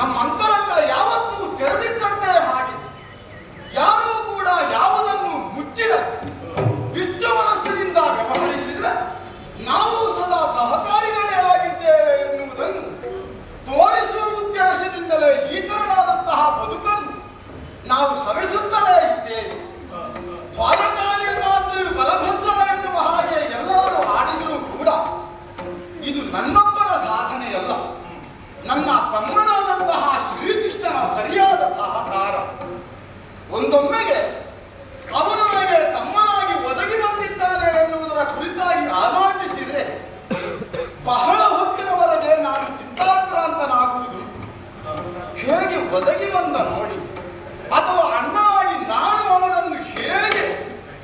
ನಮ್ಮ ಅಂತರಂಗ ಯಾವತ್ತೂ ತೆರೆದಿಟ್ಟಂತೆ ಆಗಿದೆ. ಯಾರೂ ಕೂಡ ಯಾವುದನ್ನು ಮುಚ್ಚಿಡ ವಿಚ್ಚ ಮನಸ್ಸಿನಿಂದ ವ್ಯವಹರಿಸಿದ್ರೆ ನಾವು ಸದಾ ಸಹಕಾರಿಗಳೇ ಆಗಿದ್ದೇವೆ ಎನ್ನುವುದನ್ನು ತೋರಿಸುವ ಉದ್ದೇಶದಿಂದಲೇ ಈ ತರನಾದಂತಹ ಬದುಕನ್ನು ನಾವು ಶ್ರಮಿಸುತ್ತಲೇ ಇದ್ದೇವೆ. ದ್ವಾರಕಾ ನಿರ್ಮಾತೃ ಬಲಭದ್ರ ಎನ್ನುವ ಹಾಗೆ ಎಲ್ಲರೂ ಆಡಿದರೂ ಕೂಡ ಇದು ನನ್ನೊಬ್ಬನ ಸಾಧನೆಯಲ್ಲ, ನನ್ನ ತಮ್ಮನಾದಂತಹ ಶ್ರೀಕೃಷ್ಣನ ಸರಿಯಾದ ಸಹಕಾರ. ಒಂದೊಮ್ಮೆಗೆ ಅವನು ನನಗೆ ತಮ್ಮನಾಗಿ ಒದಗಿ ಬಂದಿದ್ದಾನೆ ಎನ್ನುವುದರ ಕುರಿತಾಗಿ ಆಲೋಚಿಸಿದರೆ ಬಹಳ ಹೊತ್ತಿನವರೆಗೆ ನಾನು ಚಿಂತಾಕ್ರಾಂತನಾಗುವುದು. ಹೇಗೆ ಒದಗಿ ಬಂದ ನೋಡಿ, ಅಥವಾ ಅಣ್ಣನಾಗಿ ನಾನು ಅವನನ್ನು ಹೇಗೆ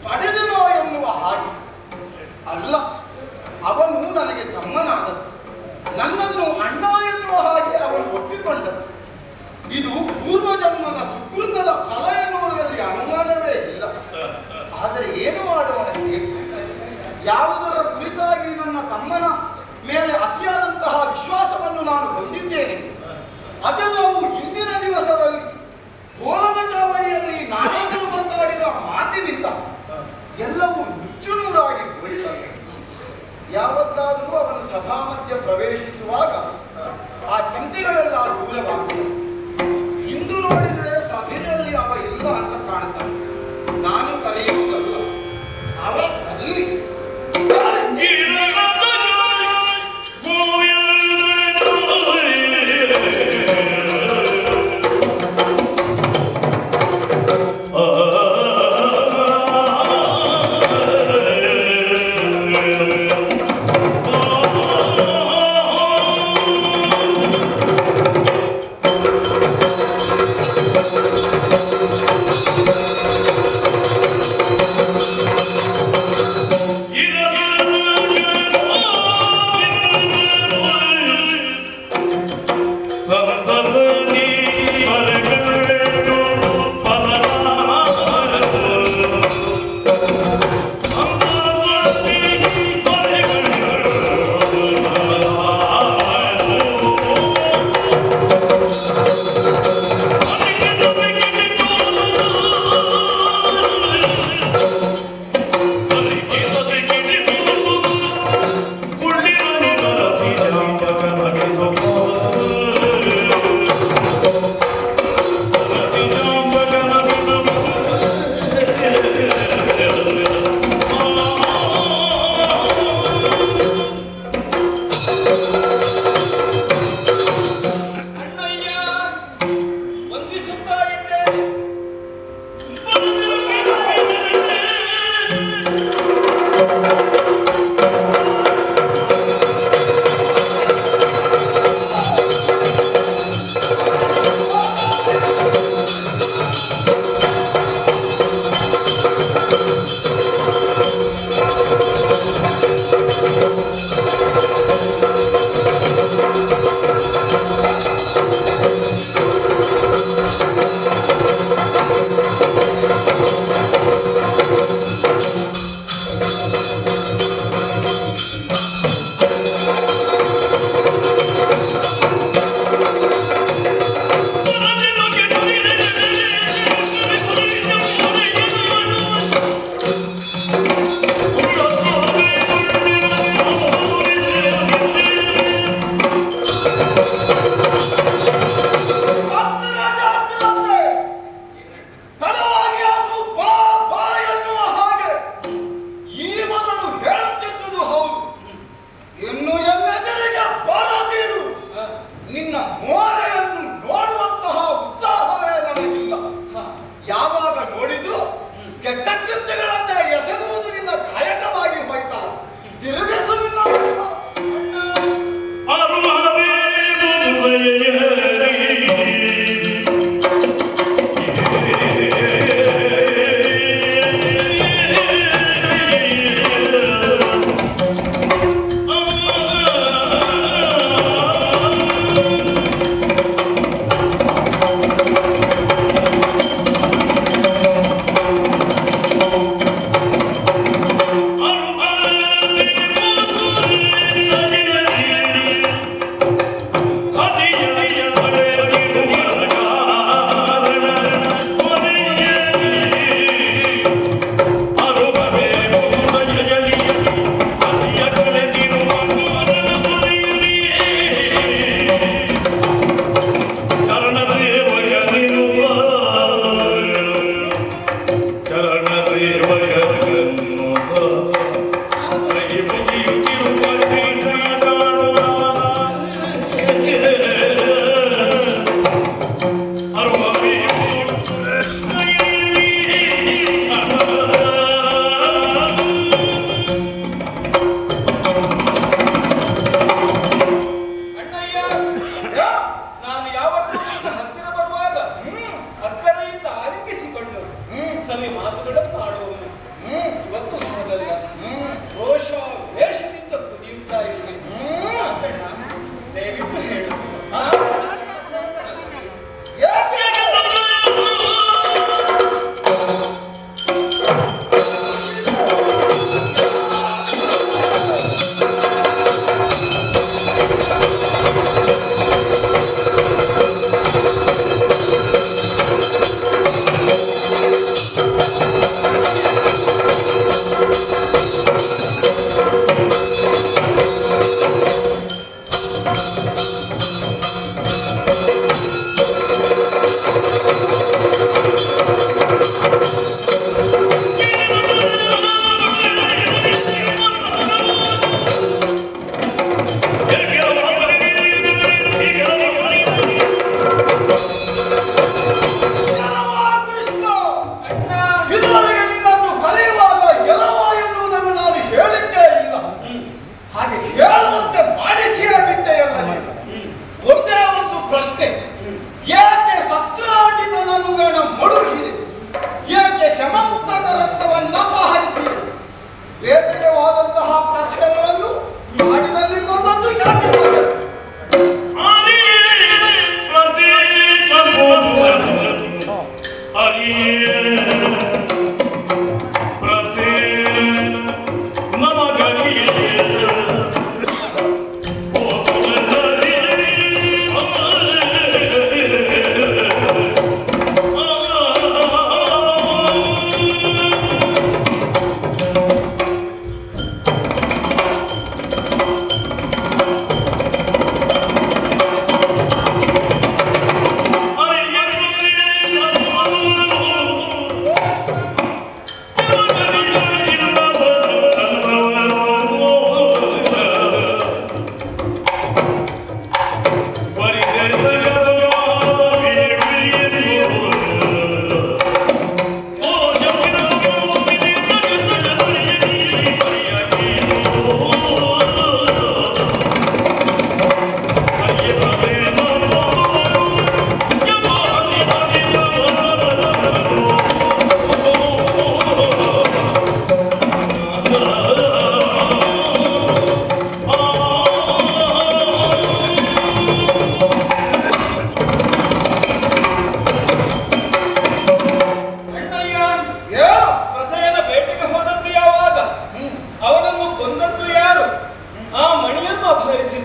ಪಡೆದನೋ ಎನ್ನುವ ಹಾಗೆ ಅಲ್ಲ. ಅವನು ನನಗೆ ತಮ್ಮನಾದದ್ದು, ನನ್ನನ್ನು ಅಣ್ಣ ಎನ್ನುವ ಹಾಗೆ ಅವನು ಒಪ್ಪಿಕೊಂಡದ್ದು. ಇದು ಪೂರ್ವಜನ್ಮದ ಸುಕೃತದ ಫಲ ಎನ್ನುವುದರಲ್ಲಿ ಅನುಮಾನವೇ ಇಲ್ಲ. ಆದರೆ ಏನು ಮಾಡೋಣ? ಯಾವುದರ ಕುರಿತಾಗಿ ನನ್ನ ತಮ್ಮನ ಮೇಲೆ ಅತಿಯಾದಂತಹ ವಿಶ್ವಾಸವನ್ನು ನಾನು ಹೊಂದಿದ್ದೇನೆ, ಅದೆಲ್ಲವೂ ಇಂದಿನ ದಿವಸದಲ್ಲಿ ಗೋಲಕ ಚಾವಣಿಯಲ್ಲಿ ನಾನಾದರೂ ಬಂದಾಡಿದ ಮಾತಿನಿಂದ ಎಲ್ಲವೂ ನುಚ್ಚುನೂರಾಗಿ ಹೋಯಿತಲ್ಲ. ಯಾವತ್ತಾದರೂ ಅವನು ಸಭಾ ಮಧ್ಯ ಪ್ರವೇಶಿಸುವಾಗ ಆ ಚಿಂತೆಗಳೆಲ್ಲ ದೂರವಾಗುತ್ತದೆ. ಇಂದು ನೋಡಿದರೆ ಸಭೆಯಲ್ಲಿ ಅವ ಇಲ್ಲ ಅಂತ ಕಾಣ್ತಾನೆ. ನಾನು ಕರೆಯುವುದಲ್ಲ, ಅವ ಕಲ್ಲಿ.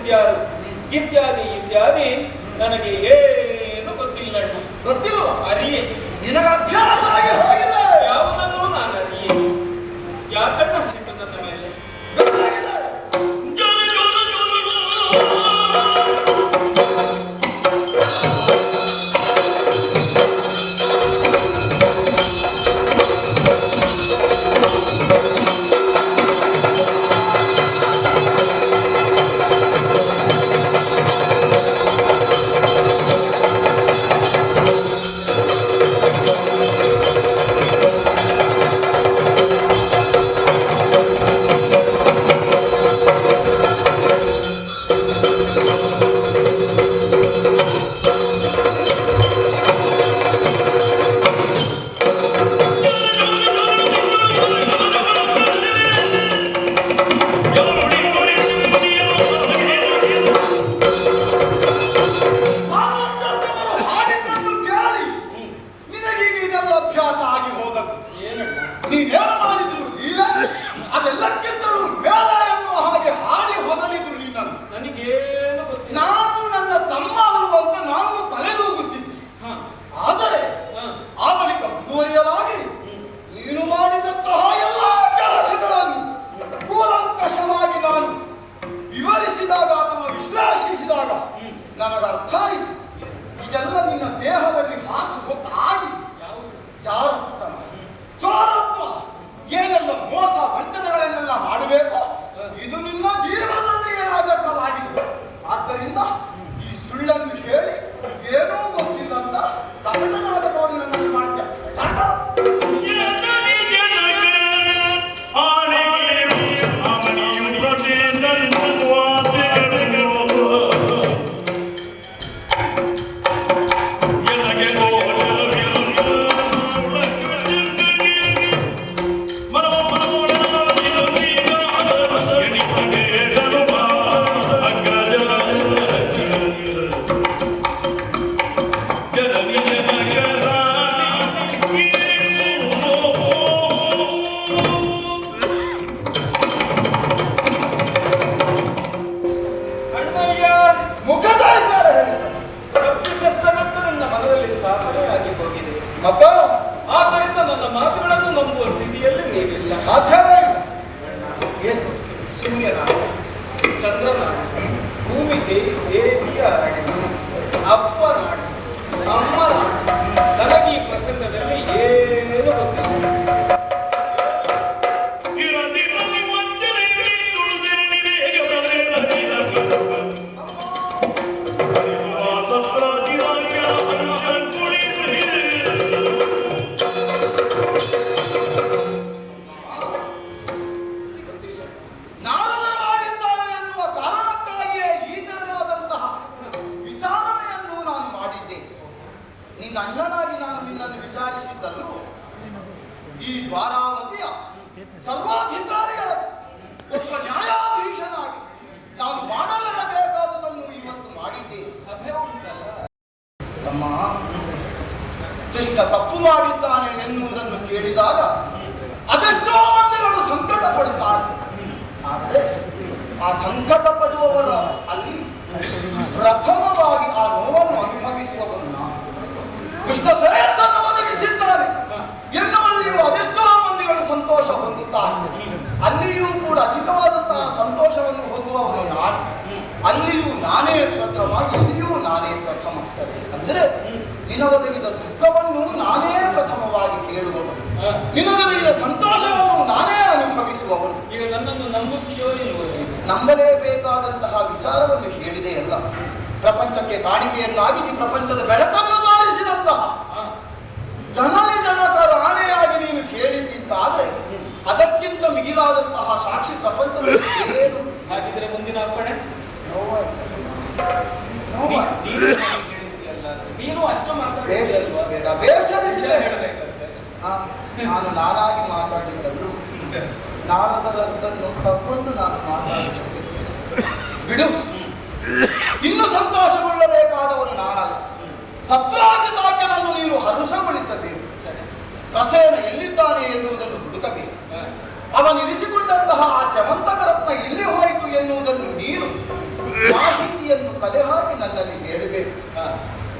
ಕಲಿಸಿದ್ಯಾರು ಇತ್ಯಾದಿ ಇತ್ಯಾದಿ ನನಗೆ ಏನು ಗೊತ್ತಿಲ್ಲ. ಗೊತ್ತಿಲ್ವ? ಅರಿಯೇ. ನಿನಗೆ ಅಭ್ಯಾಸ ಆಗಿ ಹೋಗಿದೆ. ಯಾವುದನ್ನು ನಾನು ಅರಿಯೇ. ಯಾಕಣ್ಣ ಸಿಟ್ಟು ನನ್ನ ಮೇಲೆ? ನೀನೇನು ಮಾಡಿದ್ರು ಲೀಲೆ ಅದೆಲ್ಲಕ್ಕಿಂತಲೂ ಮೇಲೆ ಎನ್ನುವ ಹಾಗೆ ಹಾಡಿ ಹೊಗಳಿದ್ರು ನೀನನ್ನು. ನನಗೇನು ಗೊತ್ತಿಲ್ಲ. ನಾನು ನನ್ನ ತಮ್ಮ ಅನ್ನುವಂತ ನಾನು ತಲೆದೂಗುತ್ತಿದ್ದೆ. ಆದರೆ ಆ ಬಳಿಕ ಮುಂದುವರಿಯಲಾಗಿ ನೀನು ಮಾಡಿದಂತಹ ಎಲ್ಲ ಕೆಲಸಗಳನ್ನು ಕೂಲಂಕಷವಾಗಿ ನಾನು ವಿವರಿಸಿದಾಗ ಅಥವಾ ವಿಶ್ಲೇಷಿಸಿದಾಗ ನನಗೆ ಅರ್ಥ ಆಯಿತು. ಇದೆಲ್ಲ ನಿನ್ನ ದೇಹದಲ್ಲಿ ಹಾಸು ಹೊತ್ತಾಗಿ ಜಾರತನ ಚೋರತ್ವ ಏನೆಲ್ಲ ಮೋಸ ವಂಚನೆಗಳನ್ನೆಲ್ಲ ಮಾಡಬೇಕು ಇದು ನಿನ್ನ ಜೀವನದಲ್ಲಿ ರಾಜಕವಾಗಿದೆ. ಆದ್ದರಿಂದ ಈ ಸುಳ್ಳನ್ನು ಹೇಳಿ ಏನೂ ಗೊತ್ತಿಲ್ಲ ಅಂತ ತಮಿಳು ನಾಟಕವನ್ನು ನನ್ನಲ್ಲಿ ಮಾಡ್ತೇನೆ. ಆದ್ದರಿಂದ ನನ್ನ ಮಾತುಗಳನ್ನು ನಂಬುವ ಸ್ಥಿತಿಯಲ್ಲಿ ನೀವಿಲ್ಲ. ಸೂರ್ಯನಾಡ, ಚಂದ್ರನಾಡ, ಭೂಮಿ ದೇವಿಯ ಅಪ್ಪನಾಡ, ಅಮ್ಮನಾಡ, ನನಗೆ ಈ ಪ್ರಸಂಗದಲ್ಲಿ ಏನು ಗೊತ್ತಿಲ್ಲ. ಅಣ್ಣನಾಗಿ ನಾನು ನಿನ್ನನ್ನು ವಿಚಾರಿಸಿದ್ದಲ್ಲೂ ಈ ದ್ವಾರಾವತಿಯ ಸರ್ವಾಧಿಕಾರಿಯಾಗಿ ಒಬ್ಬ ನ್ಯಾಯಾಧೀಶನಾಗಿ ನಾನು ಮಾಡಲೇಬೇಕಾದುದನ್ನು ಇವತ್ತು ಮಾಡಿದ್ದೇನೆ. ಸಭೆ ಉಂಟಲ್ಲ ತಮ್ಮ, ಕೃಷ್ಣ ತಪ್ಪು ಮಾಡಿದ್ದಾನೆ ಎನ್ನುವುದನ್ನು ಕೇಳಿದಾಗ ಅದೆಷ್ಟೋ ಮಂದಿಗಳು ಸಂಕಟ ಪಡುತ್ತಾರೆ. ಆದರೆ ಆ ಸಂಕಟ ಪಡುವವರ ಅಲ್ಲಿ ಪ್ರಥಮವಾಗಿ ಆ ನೋವನ್ನು ಅನುಭವಿಸುವವನ್ನ ಕೃಷ್ಣ ಶ್ರೇಯಸ್ಸನ್ನು ಒದಗಿಸಿದ್ದಾನೆ ಎನ್ನುವಲ್ಲಿಯೂ ಅದೆಷ್ಟೋ ಮಂದಿಗಳು ಸಂತೋಷ ಹೊಂದುತ್ತಾರೆ. ಅಲ್ಲಿಯೂ ಕೂಡ ಅಧಿಕವಾದಂತಹ ಸಂತೋಷವನ್ನು ಹೊಂದುವವನು ನಾನು. ಅಲ್ಲಿಯೂ ನಾನೇ ಪ್ರಥಮ, ಇಲ್ಲಿಯೂ ನಾನೇ ಪ್ರಥಮ. ಅಂದರೆ ನಿನಗೊದಗಿದ ದುಃಖವನ್ನು ನಾನೇ ಪ್ರಥಮವಾಗಿ ಕೇಳುವವನು, ನಿನಗೊದಗಿದ ಸಂತೋಷವನ್ನು ನಾನೇ ಅನುಭವಿಸುವವನು. ಈಗ ನನ್ನನ್ನು ನಂಬುತ್ತೀಯೋ ಇಲ್ಲವೋ? ನಂಬಲೇಬೇಕಾದಂತಹ ವಿಚಾರವನ್ನು ಹೇಳಿದೆಯಲ್ಲ. ಪ್ರಪಂಚಕ್ಕೆ ಕಾಣಿಕೆಯನ್ನಾಗಿಸಿ ಪ್ರಪಂಚದ ಬೆಳಕನ್ನು ತೋರಿಸಿದಂತಹ ಜನನಿ ಜನಕ ರಾಣೆಯಾಗಿ ನೀನು ಕೇಳಿದ್ದಾದ್ರೆ ಅದಕ್ಕಿಂತ ಮಿಗಿಲಾದಂತಹ ಸಾಕ್ಷಿ ಪ್ರಪಂಚದಲ್ಲಿ ಏನು? ಹಾಗಿದ್ರೆ ಮುಂದಿನ ಅಪ್ಪಣೆ ನೀನು ಅಷ್ಟು ಬೇಡ, ಬೇಸರಿಸಿದೆ. ನಾನು ನಾನಾಗಿ ಮಾತಾಡಿದ್ದಲ್ಲೂ ನಾನದರದ್ದನ್ನು ತಕ್ಕೊಂಡು ನಾನು ಮಾತಾಡಿಸಿದೆ. ಬಿಡು, ಇನ್ನು ಸಂತೋಷಗೊಳ್ಳಬೇಕಾದವನು ನಾನಲ್ಲ. ಸತ್ರಾಜಿತಾಜ್ಞನನ್ನು ನೀನು ಹರುಷಗೊಳಿಸಬೇಕು. ಪ್ರಸೇನ ಎಲ್ಲಿದ್ದಾನೆ ಎನ್ನುವುದನ್ನು ಹುಡುಕಬೇಕು. ಅವನಿರಿಸಿಕೊಂಡಂತಹ ಆ ಸ್ಯಮಂತಕ ರತ್ನ ಎಲ್ಲಿ ಹೋಯಿತು ಎನ್ನುವುದನ್ನು ನೀನು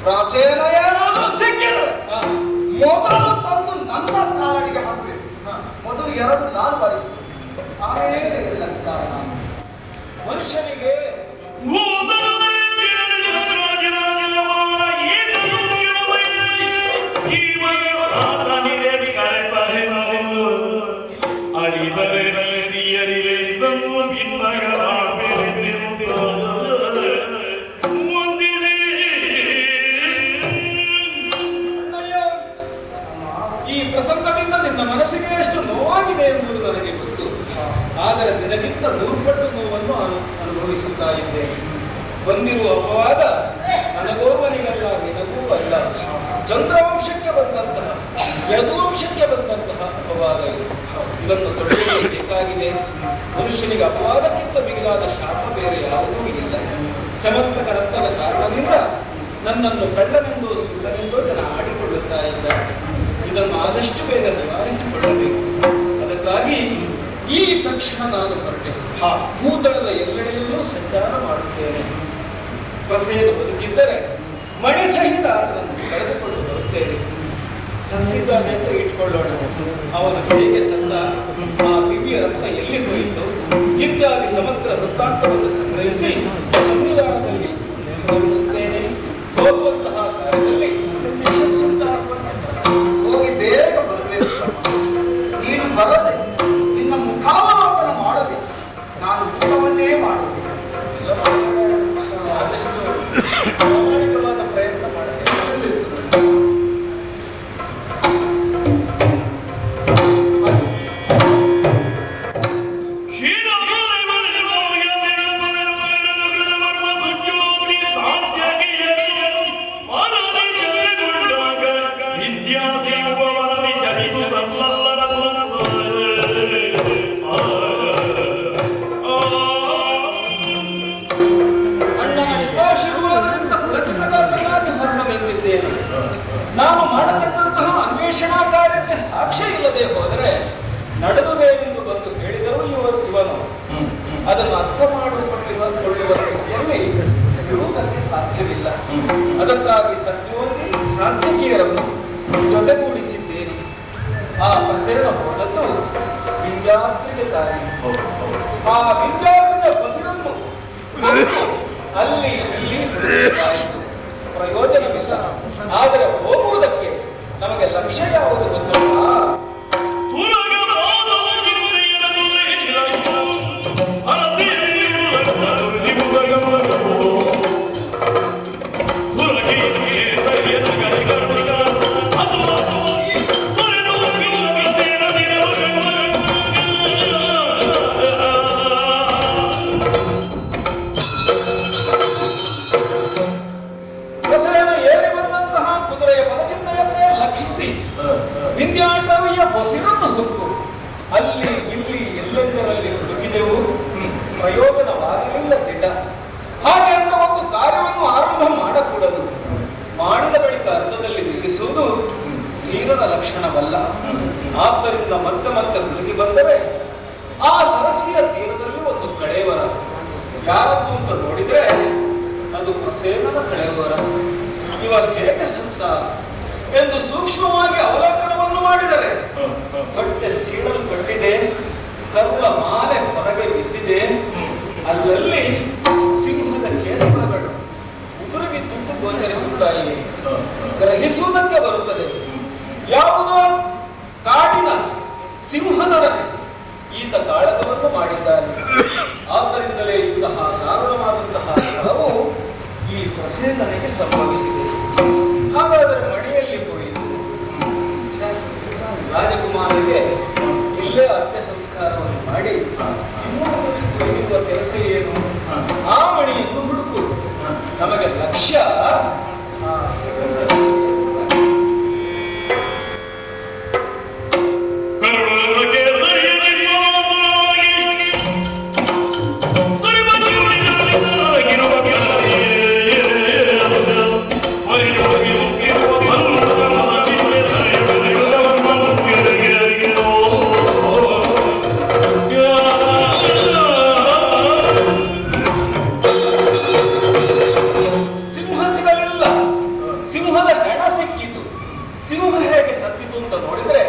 ಪ್ರಾಚೀನ ಏನಾದರೂ ಸಿಕ್ಕಿದ್ರೆ ಹಾ. ಮೊದಲು ತಂದು ನನ್ನ ಕಾಲಡಿಗೆ ಹಾಕಬೇಕು. ಹಾ. ಮೊದಲು ಎರಡು ನಾಲ್ಕು ಬಾರಿಸಬೇಕು, ಆಮೇಲೆ ಎಲ್ಲ ವಿಚಾರ ನಾನು. ಮನುಷ್ಯನಿಗೆ ಈ ಪ್ರಸಂಗದಿಂದ ನಿನ್ನ ಮನಸ್ಸಿಗೆ ಎಷ್ಟು ನೋವಾಗಿದೆ ಎಂಬುದು ನನಗೆ ಗೊತ್ತು. ಆದರೆ ನಿನಗಿಂತ 100 ಪಟ್ಟು ನೋವನ್ನು ಅನುಭವಿಸುತ್ತಾ ಇದ್ದೇನೆ. ಬಂದಿರುವ ಅಪವಾದ ನನಗೋರ್ವನಿಗಲ್ಲ, ನಿನಗೂ ಅಲ್ಲ. ಚಂದ್ರಾಂಶಕ್ಕೆ ಬಂದಂತಹ, ಯದುವಂಶಕ್ಕೆ ಬಂದಂತಹ ಅಪವಾದ ಇದು. ಇದನ್ನು ತೊಡೆಯಬೇಕಾಗಿದೆ. ಮನುಷ್ಯನಿಗೆ ಅಪವಾದಕ್ಕಿಂತ ಮಿಗಿಲಾದ ಶಾಪ ಬೇರೆ ಯಾವುದೂ ಇಲ್ಲ. ಸಮರ್ಥಕರಂತದ ಕಾರಣದಿಂದ ನನ್ನನ್ನು ಕಳ್ಳನೆಂದು ಸುಳ್ಳನೆಂದು ಜನ ಆಡಿಕೊಳ್ಳುತ್ತಾ ಇದ್ದಾರೆ. ಇದನ್ನು ಆದಷ್ಟು ಬೇಗ ನಿವಾರಿಸಿಕೊಳ್ಳಬೇಕು. ಅದಕ್ಕಾಗಿ ಈ ತಕ್ಷಣ ನಾನು ಹೊರಟೆ. ಭೂತಳದ ಎಲ್ಲೆಡೆಯಲ್ಲೂ ಸಂಚಾರ ಮಾಡುತ್ತೇನೆ. ಪ್ರಸೇನ ಬದುಕಿದ್ದರೆ ಮಣಿ ಸಹಿತ ಅದನ್ನು ಕಳೆದುಕೊಂಡು ಬರುತ್ತೇನೆ. ಸತ್ತಿದ್ದಾನೆ ಅಂತ ಇಟ್ಕೊಳ್ಳೋಣ. ಅವನ ಕೈಗೆ ಸತ್ತ ಆ ದಿವ್ಯ ರಕ್ತ ಎಲ್ಲಿ ಹೋಯಿತು ಇತ್ಯಾದಿ ಸಮಗ್ರ ವೃತ್ತಾಂತವನ್ನು ಸಂಗ್ರಹಿಸಿ ಸಂವಿಧಾನದಲ್ಲಿ ಗೌರವಿಸುತ್ತೇನೆ. ಹೋಗುವಂತಹ ಕಾರ್ಯದಲ್ಲಿ ಯಶಸ್ಸುಂಟಾಗುವಂತೆ ಹೋಗಿ ಬೇಗ ಬರಬೇಕು. ನೀನು ಬರದೆ ನಿನ್ನ ಮುಖಾವಲೋಕನ ಮಾಡದೆ ನಾನು ಊಟವನ್ನೇ ಮಾಡುವುದು. ಆದಷ್ಟು ಪ್ರಾಮಾಣಿಕವಾದ ಪ್ರಯತ್ನ ಮಾಡುತ್ತೇನೆ. ನಾನು ಮಾಡತಕ್ಕಂತಹ ಅನ್ವೇಷಣಾ ಕಾರ್ಯಕ್ಕೆ ಸಾಕ್ಷ್ಯ ಇಲ್ಲದೆ ಹೋದರೆ ನಡೆದುವೇನೆಂದು ಬಂದು ಹೇಳಿದರು ಇವನು ಅದನ್ನು ಅರ್ಥ ಮಾಡಿಕೊಳ್ಳುವ ಸ್ಥಿತಿಯಲ್ಲಿ ಇರುವುದಕ್ಕೆ ಸಾಧ್ಯವಿಲ್ಲ. ಅದಕ್ಕಾಗಿ ಸತ್ಯೋಗಿ ಸಾತ್ವಿಕಿಯರನ್ನು ಜೊತೆಗೂಡಿಸಿದ್ದೇನೆ. ಆ ಪ್ರಸೇನ ಹೋದದ್ದು ವಿಂಧ್ಯಾದ್ರಿಗೆ ತಾಯಿ. ಆ ವಿಂಧ್ಯಾದ್ರಿಯ ಬಸಿರನ್ನು ಅಲ್ಲಿ ಇಲ್ಲಿ ಆಯಿತು. ಪ್ರಯೋಜನವಿಲ್ಲ. ಆದರೆ ಹೋಗುವುದಕ್ಕೆ ನಮಗೆ ಲಕ್ಷ್ಯ ಯಾವುದು ಗೊತ್ತಿಲ್ಲ. ವಿಂಧ್ಯಾಟವಿಯ ಬಸಿರನ್ನು ಹುಕ್ಕು ಅಲ್ಲಿ ಇಲ್ಲಿ ಎಲ್ಲೆಂದರಲ್ಲಿ ಹುಡುಕಿದೆವು. ಪ್ರಯೋಜನವಾಗಲಿಲ್ಲ ದಿಟ. ಹಾಗೆ ಅಂತ ಒಂದು ಕಾರ್ಯವನ್ನು ಆರಂಭ ಮಾಡಕೂಡದು. ಮಾಡಿದ ಬಳಿಕ ಅರ್ಧದಲ್ಲಿ ನಿಲ್ಲಿಸುವುದು ಧೀರನ ಲಕ್ಷಣವಲ್ಲ. ಆದ್ದರಿಂದ ಮತ್ತೆ ಮತ್ತೆ ಹುಡುಕಿ ಬಂದರೆ ಆ ಸರಸ್ಸಿಯ ತೀರದಲ್ಲಿ ಒಂದು ಕಳೆಯವರ ಯಾರದ್ದು ಅಂತ ನೋಡಿದ್ರೆ ಅದು ಪ್ರಸೇನನ ಕಳೆಯವರ. ಇವ ಹೇಗೆ ಸಂತ ಎಂದು ಸೂಕ್ಷ್ಮವಾಗಿ ಅವಲೋಕನವನ್ನು ಮಾಡಿದರೆ ಹೊಟ್ಟೆ ಸೀಳಲ್ಪಟ್ಟಿದೆ, ಕರುಳ ಮಾಲೆ ಹೊರಗೆ ಬಿದ್ದಿದೆ. ಅಲ್ಲಲ್ಲಿ ಸಿಂಹದ ಕೇಸರಗಳು ಉದುರು ಬಿದ್ದುಟ್ಟು ಗೋಚರಿಸುತ್ತಾ ಇವೆ. ಗ್ರಹಿಸುವುದಕ್ಕೆ ಬರುತ್ತದೆ ಯಾವುದೋ ಕಾಡಿನ ಸಿಂಹದೊಡನೆ ಈತ ಕಾಳಗವನ್ನು ಮಾಡಿದ್ದಾನೆ. ಆದ್ದರಿಂದಲೇ ಇಂತಹ ದಾರುಣವಾದಂತಹ ಸ್ಥಳವು ಈ ಪ್ರಸೇನನಿಗೆ ಸಂಭವಿಸಿದೆ. ಹಾಗಾದರೆ ಮಣಿಯಲ್ಲಿ ಹೋಯಿತು. ರಾಜಕುಮಾರಿಗೆ ಇಲ್ಲೇ ಅಂತ್ಯ ಸಂಸ್ಕಾರವನ್ನು ಮಾಡಿ ಇನ್ನೂ ಕೆಲಸ ಏನು? ಆ ಮಣಿಯನ್ನು ಹುಡುಕು. ನಮಗೆ ಲಕ್ಷ್ಯ ಸಿಂಹ ಹೇಗೆ ಸತ್ತಿತು ಅಂತ ನೋಡಿದ್ರೆ